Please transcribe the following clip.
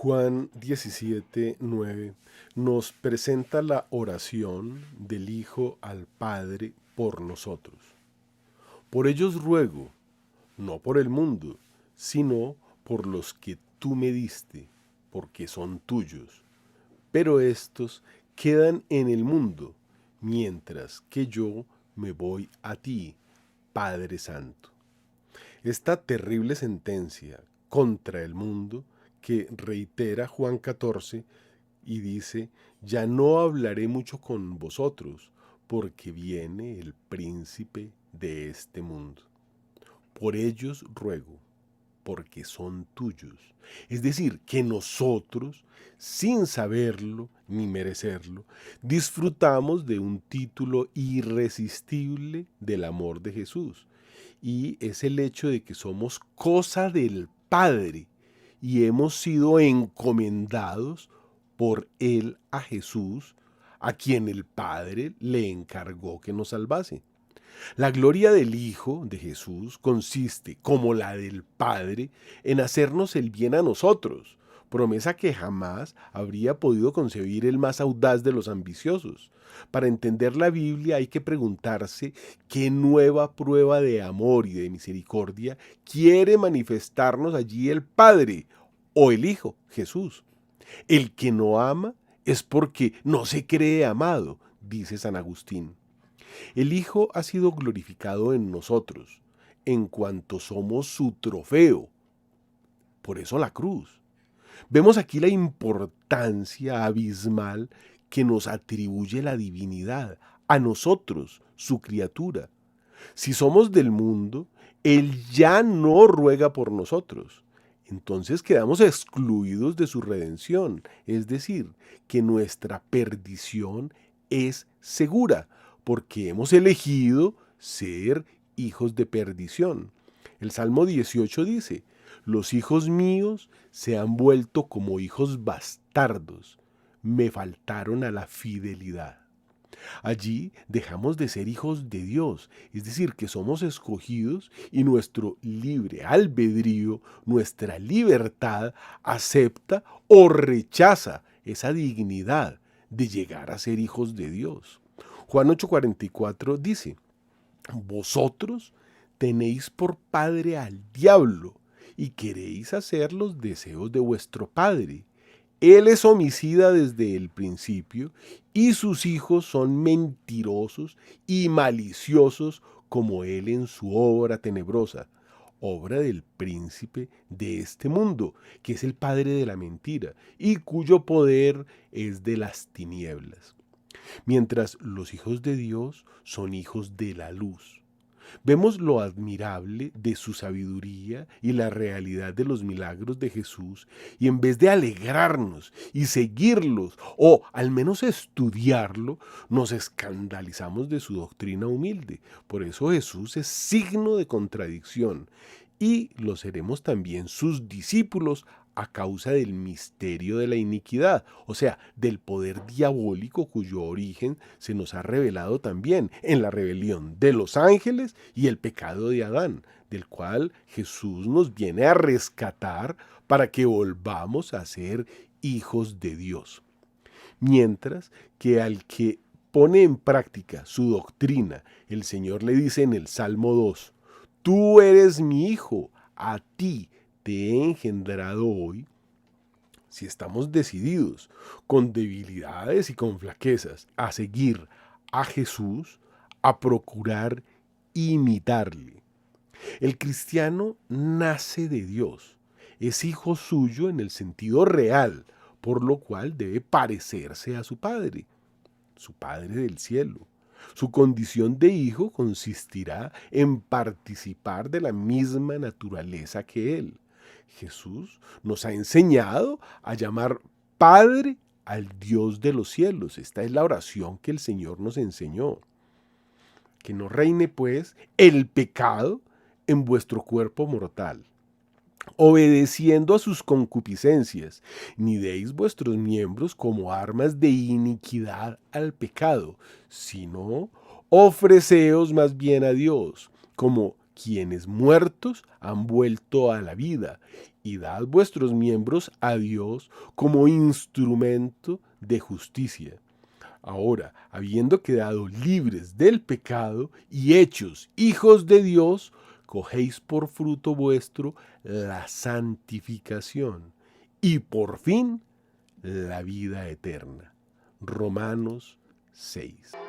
Juan 17:9 nos presenta la oración del Hijo al Padre por nosotros. Por ellos ruego, no por el mundo, sino por los que tú me diste, porque son tuyos. Pero estos quedan en el mundo, mientras que yo me voy a ti, Padre Santo. Esta terrible sentencia contra el mundo que reitera Juan 14 y dice, ya no hablaré mucho con vosotros, porque viene el príncipe de este mundo. Por ellos ruego, porque son tuyos. Es decir, que nosotros, sin saberlo ni merecerlo, disfrutamos de un título irresistible del amor de Jesús. Y es el hecho de que somos cosa del Padre y hemos sido encomendados por Él a Jesús, a quien el Padre le encargó que nos salvase. La gloria del Hijo de Jesús consiste, como la del Padre, en hacernos el bien a nosotros, promesa que jamás habría podido concebir el más audaz de los ambiciosos. Para entender la Biblia hay que preguntarse qué nueva prueba de amor y de misericordia quiere manifestarnos allí el Padre o el Hijo, Jesús. El que no ama es porque no se cree amado, dice San Agustín. El Hijo ha sido glorificado en nosotros, en cuanto somos su trofeo. Por eso la cruz. Vemos aquí la importancia abismal que nos atribuye la divinidad, a nosotros, su criatura. Si somos del mundo, Él ya no ruega por nosotros. Entonces quedamos excluidos de su redención, es decir, que nuestra perdición es segura, porque hemos elegido ser hijos de perdición. El Salmo 18 dice, los hijos míos se han vuelto como hijos bastardos, me faltaron a la fidelidad. Allí dejamos de ser hijos de Dios, es decir, que somos escogidos y nuestro libre albedrío, nuestra libertad, acepta o rechaza esa dignidad de llegar a ser hijos de Dios. Juan 8:44 dice, vosotros tenéis por padre al diablo y queréis hacer los deseos de vuestro padre. Él es homicida desde el principio y sus hijos son mentirosos y maliciosos como él en su obra tenebrosa, obra del príncipe de este mundo, que es el padre de la mentira y cuyo poder es de las tinieblas. Mientras los hijos de Dios son hijos de la luz. Vemos lo admirable de su sabiduría y la realidad de los milagros de Jesús, y en vez de alegrarnos y seguirlos, o al menos estudiarlo, nos escandalizamos de su doctrina humilde. Por eso Jesús es signo de contradicción, y lo seremos también sus discípulos a causa del misterio de la iniquidad, o sea, del poder diabólico cuyo origen se nos ha revelado también en la rebelión de los ángeles y el pecado de Adán, del cual Jesús nos viene a rescatar para que volvamos a ser hijos de Dios. Mientras que al que pone en práctica su doctrina, el Señor le dice en el Salmo 2, tú eres mi hijo, a ti te he engendrado hoy. Si estamos decididos, con debilidades y con flaquezas, a seguir a Jesús, a procurar imitarle. El cristiano nace de Dios, es hijo suyo en el sentido real, por lo cual debe parecerse a su Padre del cielo. Su condición de hijo consistirá en participar de la misma naturaleza que Él. Jesús nos ha enseñado a llamar Padre al Dios de los cielos. Esta es la oración que el Señor nos enseñó. Que no reine, pues, el pecado en vuestro cuerpo mortal, obedeciendo a sus concupiscencias, ni deis vuestros miembros como armas de iniquidad al pecado, sino ofreceos más bien a Dios, como quienes muertos han vuelto a la vida, y dad vuestros miembros a Dios como instrumento de justicia. Ahora, habiendo quedado libres del pecado y hechos hijos de Dios, cogéis por fruto vuestro la santificación y por fin la vida eterna. Romanos 6.